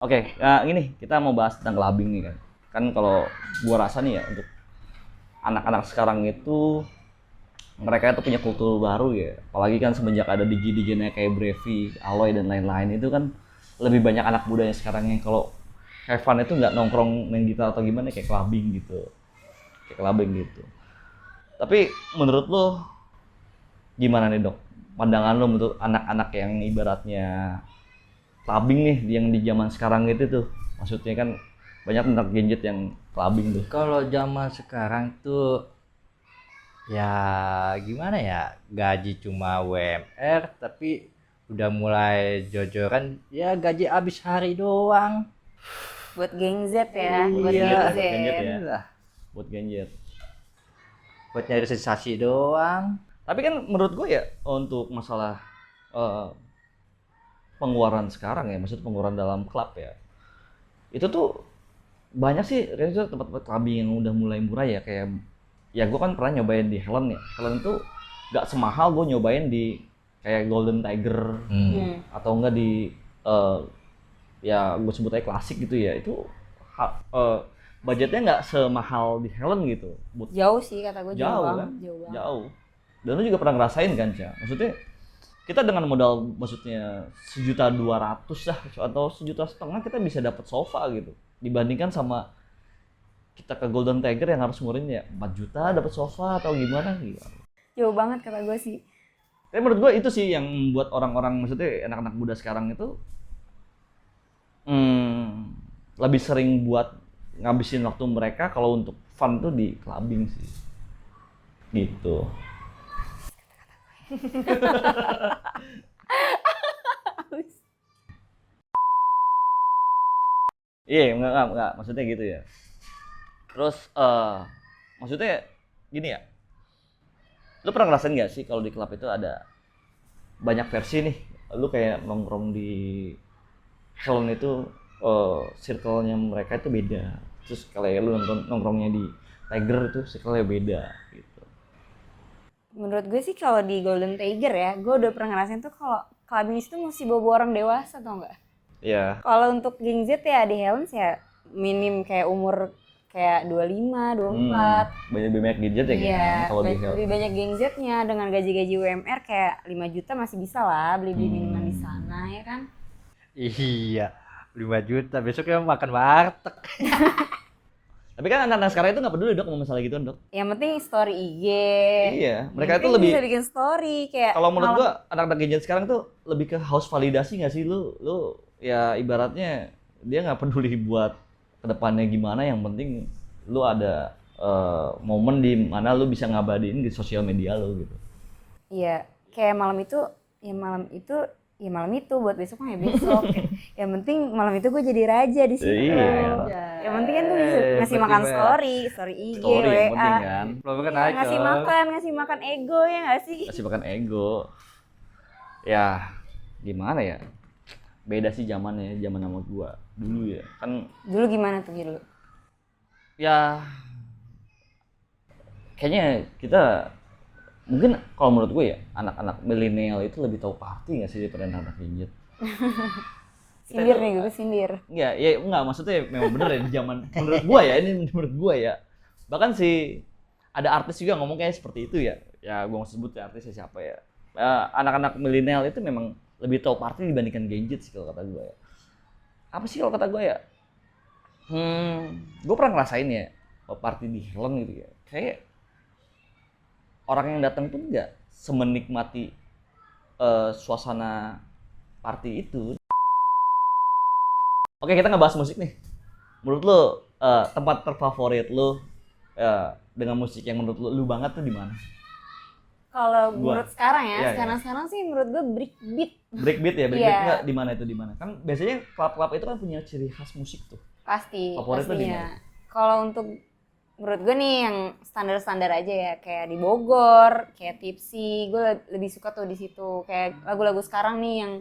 Oke, nah ini kita mau bahas tentang clubbing nih kan. Kan kalau gua rasa nih ya untuk anak-anak sekarang itu mereka itu punya kultur baru ya. Apalagi kan semenjak ada DJ-DJ kayak Brevi, Aloy dan lain-lain itu kan lebih banyak anak muda yang sekarang yang kalau have fun itu nggak nongkrong main gitar atau gimana kayak clubbing gitu. Kayak clubbing gitu. Tapi menurut lo gimana nih dok? Pandangan lo untuk anak-anak yang ibaratnya clubbing nih yang di zaman sekarang itu tuh. Maksudnya kan banyak tentang gadget yang clubbing tuh. Kalau zaman sekarang tuh ya gimana ya, gaji cuma UMR tapi udah mulai jojoran ya, gaji habis hari doang. Buat geng Z ya, buat Iya, geng Z. Buat gadget ya. lah, Buat gadget. buat nyari sensasi doang. Tapi kan menurut gue ya untuk masalah eh, pengeluaran sekarang ya, maksud pengeluaran dalam klub ya. Itu tuh banyak sih itu tempat-tempat clubbing yang udah mulai murah ya kayak ya gue kan pernah nyobain di Helen ya. Helen tuh gak semahal gue nyobain di kayak Golden Tiger atau enggak di eh, ya gue sebut aja klasik gitu ya. Itu budgetnya nggak semahal di Helen gitu. Jauh sih kata gue, jauh Jauh banget, kan? jauh banget. Jauh. Dan lu juga pernah ngerasain kan, Ca? Maksudnya kita dengan modal maksudnya 1.200.000 lah atau 1.500.000 kita bisa dapat sofa gitu. Dibandingkan sama kita ke Golden Tiger yang harus ngurin ya 4 juta dapat sofa atau gimana gitu. Jauh banget kata gue sih. Tapi menurut gua itu sih yang membuat orang-orang maksudnya anak-anak muda sekarang itu lebih sering buat ngabisin waktu mereka kalau untuk fun tuh di clubbing sih. Gitu. Iya, enggak, maksudnya gitu ya. Terus maksudnya gini ya. Lu pernah ngerasain nggak sih kalau di klub itu ada banyak versi nih. Lu kayak nongkrong di Helen itu circle-nya mereka itu beda. Terus kalau lu nongkrongnya di Tiger itu circle-nya beda gitu. Menurut gue sih kalau di Golden Tiger ya, gue udah pernah ngerasain tuh kalau clubbing itu mesti bawa orang dewasa tau nggak? Iya. Kalau untuk geng Z ya di Helens ya minim kayak umur kayak 25, 24. Banyak gadget ya Iya, kan kalau di Helen. lebih banyak geng Z-nya dengan gaji-gaji UMR kayak 5 juta masih bisa lah beli-beli minuman di sana ya kan? Iya, 5 juta besoknya makan warteg. Tapi kan anak-anak sekarang itu nggak peduli dok sama masalah gitu dok. Yang penting story IG. Iya, mereka Yang itu penting lebih bisa bikin story kayak kalau menurut malam- gua anak-anak gadget sekarang tuh lebih ke haus validasi nggak sih lu ya ibaratnya dia nggak peduli buat kedepannya gimana yang penting lu ada momen di mana lu bisa ngabadiin di sosial media lu gitu. Iya, kayak malam itu, ya malam itu, ya malam itu buat besok mah ya besok. Yang penting malam itu gue jadi raja di situ. Iya. Yang penting kan gue bisa ngasih penting makan banget. story IG, Story yang WA. penting kan. Belum kan Iya, ngasih makan ego ya nggak sih? Kasih makan ego. Ya gimana ya? Beda sih zamannya, zaman sama gua dulu ya. Kan Dulu gimana tuh dulu? ya kayaknya kita mungkin kalau menurut gue ya anak-anak milenial itu lebih tahu party nggak sih daripada anak-anak gadget. Sindir nih gue sindir. Enggak, ya enggak maksudnya memang bener ya di zaman menurut gua ya, ini menurut gua ya. Bahkan si ada artis juga ngomong kayak seperti itu ya. Ya gua nggak sebut ya artisnya siapa ya. Anak-anak milenial itu memang lebih tahu party dibandingkan gadget sih kalau kata gua ya. Apa sih kalau kata gua ya? Gua pernah ngerasain ya party di Helen gitu ya. Kayak orang yang datang pun nggak semenikmati suasana party itu. Oke, kita ngebahas musik nih. Menurut lo tempat terfavorit lo dengan musik yang menurut lu banget tuh di mana? Kalau Gua. menurut sekarang ya, Iya, iya. sekarang sih menurut gue breakbeat Breakbeat ya, breakbeat Iya. enggak di mana itu di mana? Kan biasanya klub-klub itu kan punya ciri khas musik tuh. pasti, Favorit lo di pastinya. Kalau untuk menurut gue nih yang standar-standar aja ya, kayak di Bogor, kayak Tipsy, gue lebih suka tuh di situ. Kayak lagu-lagu sekarang nih yang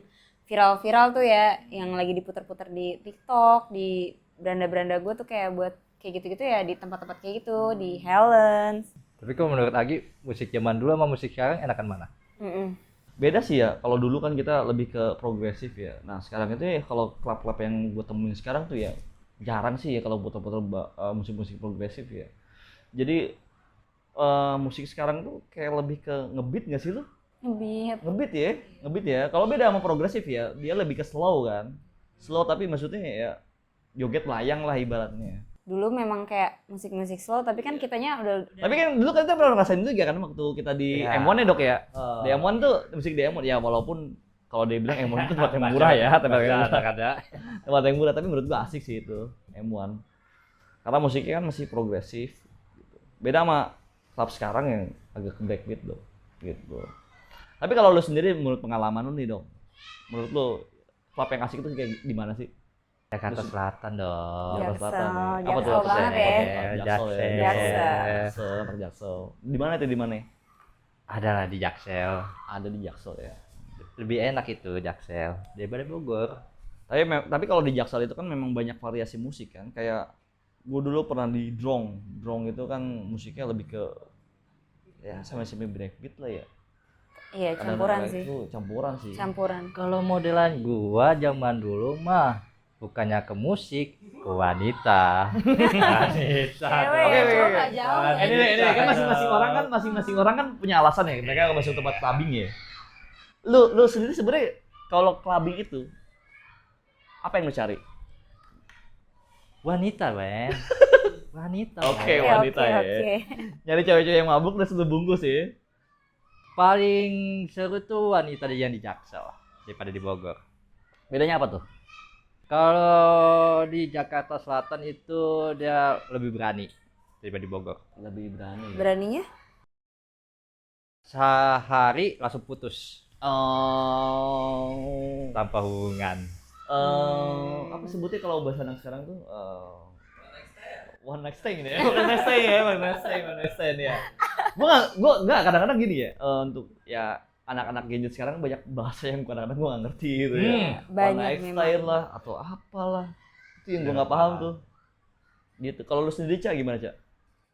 viral-viral tuh ya, yang lagi diputer-puter di TikTok, di beranda-beranda gue tuh kayak buat kayak gitu-gitu ya di tempat-tempat kayak gitu, di Helens. Tapi kalau menurut Agi, musik zaman dulu sama musik sekarang enakan mana? Mm-mm. Beda sih ya, kalau dulu kan kita lebih ke progresif ya. Nah sekarang itu ya kalau klub-klub yang gue temuin sekarang tuh ya jarang sih ya kalau putar-putar musik-musik progresif ya. Jadi musik sekarang tuh kayak lebih ke ngebeat nggak sih lu? Ngebeat. Ngebeat ya. Kalau beda sama progresif ya, dia lebih ke slow kan. Slow tapi maksudnya ya joget melayang lah ibaratnya. Dulu memang kayak musik-musik slow, tapi kan kitanya udah Tapi kan dulu kita pernah ngerasain juga kan waktu kita di Iya. M1 ya dok ya. Oh. Di M1 tuh musik di M1 ya walaupun kalau dia bilang M1 itu tempat yang murah ya, tempat yang murah. Ada. Tempat yang murah tapi menurut gua asik sih itu M1. Karena musiknya kan masih progresif gitu. Beda sama klub sekarang yang agak ke backbeat dong gitu. Tapi kalau lu sendiri menurut pengalaman lu nih dong, menurut lu klub yang asik itu kayak gimana sih? Jakarta Selatan dong. Jaksel, Selatan ya. Apa tuh? Jaksel banget ya. Jaksel ya. Jaksel. Jaksel, Jaksel. Di mana itu di mana? Ada lah di Jaksel. Ada di Jaksel ya. Lebih enak itu Jaksel daripada Bogor. Tapi kalau di Jaksel itu kan memang banyak variasi musik kan. Kayak gue dulu pernah di Drong. Drong itu kan musiknya lebih ke ya sama-sama breakbeat lah ya. Iya, Kadang-kadang campuran sih. Itu campuran sih. Campuran. Kalau modelan gua zaman dulu mah bukannya ke musik, ke wanita. Wanita. Cewek, Oke, cowok oke. nggak jauh. Ini kan masing-masing orang kan punya alasan ya. Mereka kalau masuk tempat clubbing ya. Lu sendiri sebenarnya kalau clubbing itu apa yang lu cari? Wanita, Ben. Wanita. Oke, Ben. wanita ya. Oke. Nyari cewek-cewek yang mabuk dan sudah bungkus ya. Paling seru tuh wanita yang di Jaksel daripada di Bogor. Bedanya apa tuh? Kalau di Jakarta Selatan itu dia lebih berani daripada di Bogor. Lebih berani. Beraninya? Sehari langsung putus Oh. tanpa hubungan. Apa sebutnya kalau bahasa anak sekarang tuh one night stand ya. One night stand ya, one night stand ya. Gua nggak kadang-kadang gini ya. Untuk ya anak-anak gadget sekarang banyak bahasa yang kadang-kadang gua nggak ngerti gitu ya. One Banyak night memang. stand lah atau apalah. Itu yang gua nggak paham tuh. Gitu. Kalau lu sendiri Cak gimana Cak?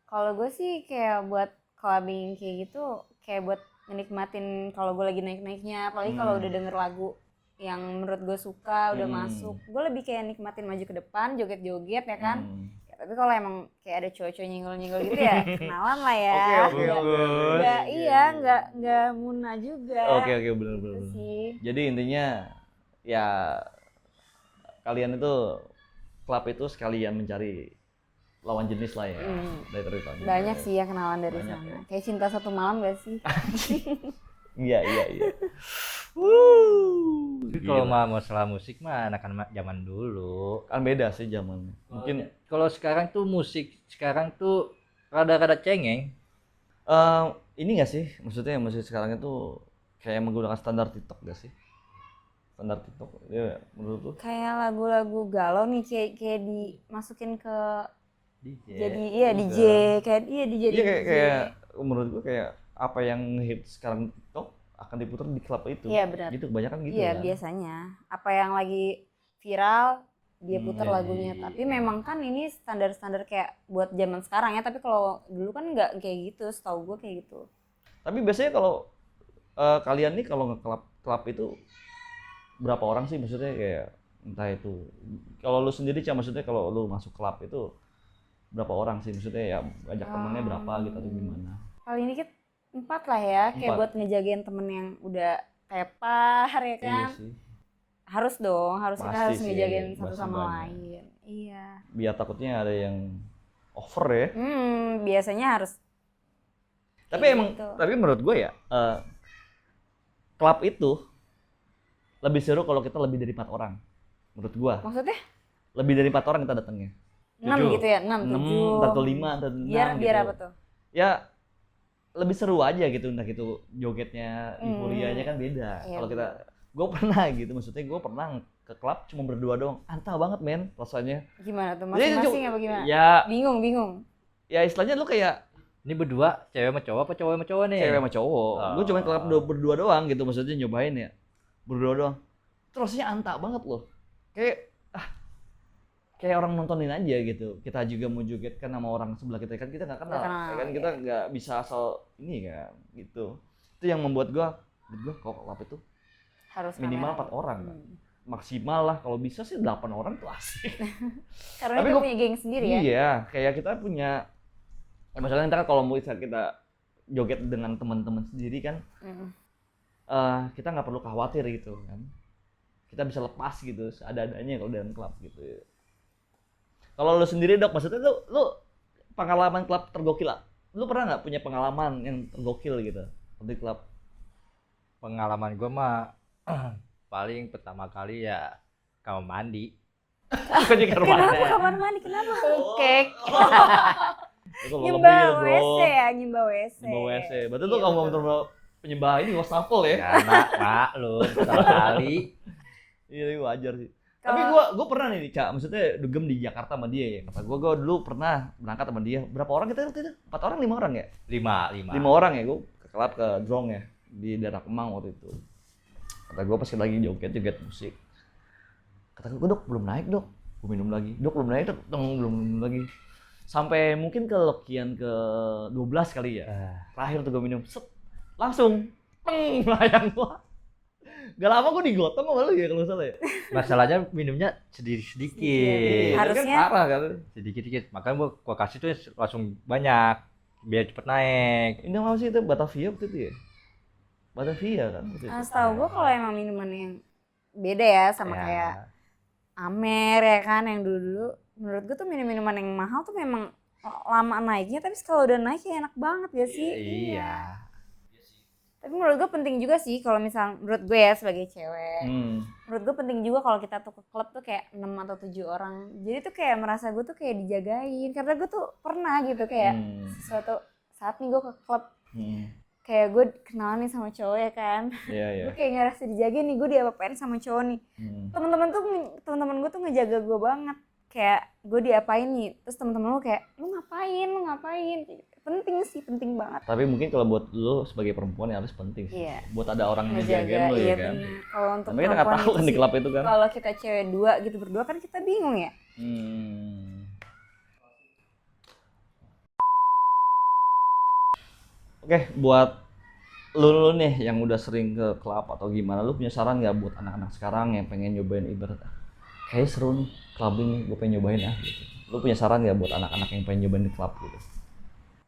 Kalau gue sih kayak buat clubbing kayak gitu, kayak buat menikmatin kalau gue lagi naik-naiknya, apalagi kalau udah denger lagu yang menurut gue suka, udah masuk, gue lebih kayak nikmatin maju ke depan, joget-joget ya kan. Ya, tapi kalau emang kayak ada cowok-cowok nyenggol-nyenggol gitu ya, kenalan lah ya. Oke. Nggak, iya, nggak muna juga. Oke benar. Gitu sih. Jadi intinya ya kalian itu klub itu sekalian mencari lawan jenis lah ya. Dari Banyak sih ya kenalan dari Banyak sana. ya. Kayak cinta satu malam gak sih? Iya. Tapi kalau mah masalah musik mah anak-anak zaman dulu. Kan beda sih zamannya. Mungkin Kalau sekarang tuh musik sekarang tuh rada-rada cengeng. ini nggak sih? Maksudnya musik sekarang itu kayak menggunakan standar TikTok gak sih? Standar TikTok, ya menurut lu? Kayak lagu-lagu galau nih kayak dimasukin ke DJ. jadi iya DJ kayak iya DJ. Iya kayak menurut gua kayak apa yang hit sekarang TikTok akan diputar di klub itu. Iya, benar. Gitu kebanyakan gitu Iya kan. biasanya apa yang lagi viral dia putar iya, lagunya, tapi memang kan ini standar-standar kayak buat zaman sekarang ya, tapi kalau dulu kan nggak kayak gitu, setahu gue kayak gitu. Tapi biasanya kalau kalian nih kalau nge-klub itu berapa orang sih maksudnya kayak entah itu kalau lu sendiri Cak maksudnya kalau lu masuk klub itu berapa orang sih maksudnya ya ajak temennya berapa gitu atau gimana? Paling dikit 4 lah ya, kayak 4. buat ngejagain temen yang udah tepar ya kan. Iya sih. Harus dong, kita Pasti harus sih, ngejagain satu pasti sama banyak. lain. Iya. Biar takutnya ada yang over ya. Biasanya harus. Tapi kayak emang gitu. tapi menurut gue ya klub itu lebih seru kalau kita lebih dari 4 orang. Menurut gua. Maksudnya Lebih dari 4 orang kita datangnya. 6 gitu ya, 6, 6, 7. atau 5, atau 6 Biar gitu. apa tuh? Ya lebih seru aja gitu, entah gitu jogetnya, euforianya kan beda. Iya, Kalau kita, gue pernah gitu, maksudnya gue pernah ke klub cuma berdua doang, antah banget men rasanya. Gimana tuh? Jadi Masing-masing apa gimana? Ya, Bingung. ya istilahnya lu kayak Ini berdua cewek sama cowok apa cowok sama cowok nih? cewek sama cowok. Oh. Gue cuma ke klub berdua doang gitu, maksudnya nyobain ya, berdua doang. Itu rasanya antah banget loh. Kayak orang nontonin aja gitu. Kita juga mau joget kan sama orang sebelah kita kan kita nggak kenal, Nggak kenal, ya kan kita nggak bisa asal ini kan gitu. Itu yang membuat gua Menurut gua kalau klub itu Harus minimal rame-rame. 4 orang kan. Maksimal lah kalau bisa sih 8 orang tuh asik. Karena Tapi kita gua- punya geng sendiri ya. Iya, kayak kita punya misalnya ntar kalau mau kita joget dengan teman-teman sendiri kan Mm. kita nggak perlu khawatir gitu kan. Kita bisa lepas gitu seadanya kalau dalam klub gitu. Kalau lu sendiri Dok, maksudnya lu pengalaman klub tergokil lah. Lu pernah nggak punya pengalaman yang tergokil gitu di klub? Pengalaman gue mah paling pertama kali ya kamar mandi. Kok jadi Kenapa kamar mandi? Kenapa? Kek. Itu Nyembah WC ya, nyembah WC. Nyembah WC. Berarti Iya, lu kalau betul. ngomong penyembah ini wastafel ya? Ya maklum pertama kali. Iya, itu wajar sih. Kalau- Tapi gua pernah nih, Cak. Maksudnya dugem di Jakarta sama dia ya. Kata gua dulu pernah berangkat sama dia. Berapa orang kita waktu itu? 4 orang, 5 orang ya? 5. 5 orang ya, gua ke klub ke Drong ya di daerah Kemang waktu itu. Kata gua pas lagi joget musik. Kata gua, Dok, belum naik, Dok. Gua minum lagi. Dok, belum naik, Dok. Belum minum lagi. Sampai mungkin ke lokian ke 12 kali ya. Terakhir tuh gua minum, set. Langsung melayang gua. Gak lama gua digotong sama lu ya kalau nggak salah ya. Masalahnya minumnya sedikit-sedikit. Iya, Harusnya- kan parah kan. Sedikit-sedikit. Makanya gua kasih tuh langsung banyak biar cepet naik. Ini apa sih itu Batavia waktu itu ya? Batavia kan waktu itu. Setahu gue kalau emang minuman yang beda ya sama Ya. kayak Amer ya kan yang dulu-dulu. Menurut gue tuh minuman yang mahal tuh memang lama naiknya, tapi kalau udah naik ya enak banget ya sih. Iya. Tapi menurut gue penting juga sih kalau misal menurut gue ya sebagai cewek. Menurut gue penting juga kalau kita tuh ke klub tuh kayak 6 atau 7 orang. Jadi tuh kayak merasa gue tuh kayak dijagain. Karena gue tuh pernah gitu kayak suatu saat nih gue ke klub. Kayak gue kenalan nih sama cowok ya kan. Iya, iya. Gue kayak ngerasa dijagain nih, gue diapa-apain sama cowok nih. Teman-teman gue tuh ngejaga gue banget. Kayak gue diapain nih, terus teman-teman lu kayak lu ngapain? Penting sih, penting banget. Tapi mungkin kalau buat lu sebagai perempuan ya harus penting sih. Iya. Buat ada orang yang Ngejaga, ngejagain lu iya ya kan. bener. Kalau untuk Tapi kita nggak perempuan tahu kan itu di sih, klub itu kan. kalau kita cewek dua gitu berdua kan kita bingung ya. Oke, buat lu nih yang udah sering ke klub atau gimana, lu punya saran nggak buat anak-anak sekarang yang pengen nyobain ibarat kayak seru nih clubbing nih, gue pengen nyobain gitu. Lu punya saran nggak buat anak-anak yang pengen nyobain di klub gitu?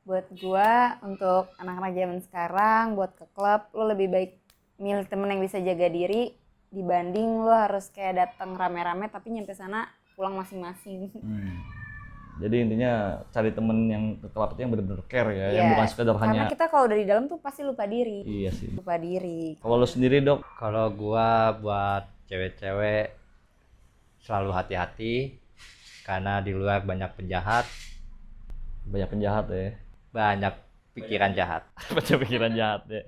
Buat gua untuk anak-anak zaman sekarang buat ke klub lu lebih baik milih temen yang bisa jaga diri dibanding lu harus kayak datang rame-rame tapi nyampe sana pulang masing-masing. Jadi intinya cari temen yang ke klub itu yang bener-bener care ya, yang Iya, bukan sekedar Karena hanya. kita kalau dari dalam tuh pasti lupa diri. Iya sih. Lupa diri. Kalau lu sendiri Dok, Kalau gua buat cewek-cewek selalu hati-hati karena di luar banyak penjahat, banyak penjahat ya. banyak pikiran jahat. Baca pikiran jahat ya.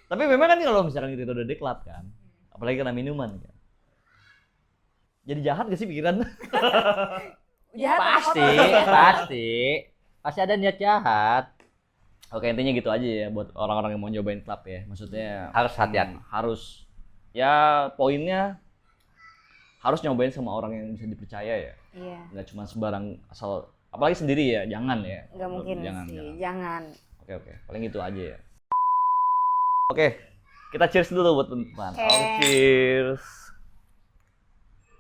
Tapi memang kan kalau misalkan kita udah di klub kan, apalagi kena minuman kan. Jadi jahat gak sih pikiran? Jahat Pasti ada niat jahat. Oke, intinya gitu aja ya buat orang-orang yang mau nyobain klub ya. Maksudnya Harus hati-hati. harus ya poinnya harus nyobain sama orang yang bisa dipercaya ya. Iya. Nggak cuma sembarang asal, apalagi sendiri ya, jangan ya. Nggak mungkin Jangan, sih. jangan. Jangan. Oke, paling itu aja ya. Oke, kita cheers dulu buat teman-teman. Oke. Cheers.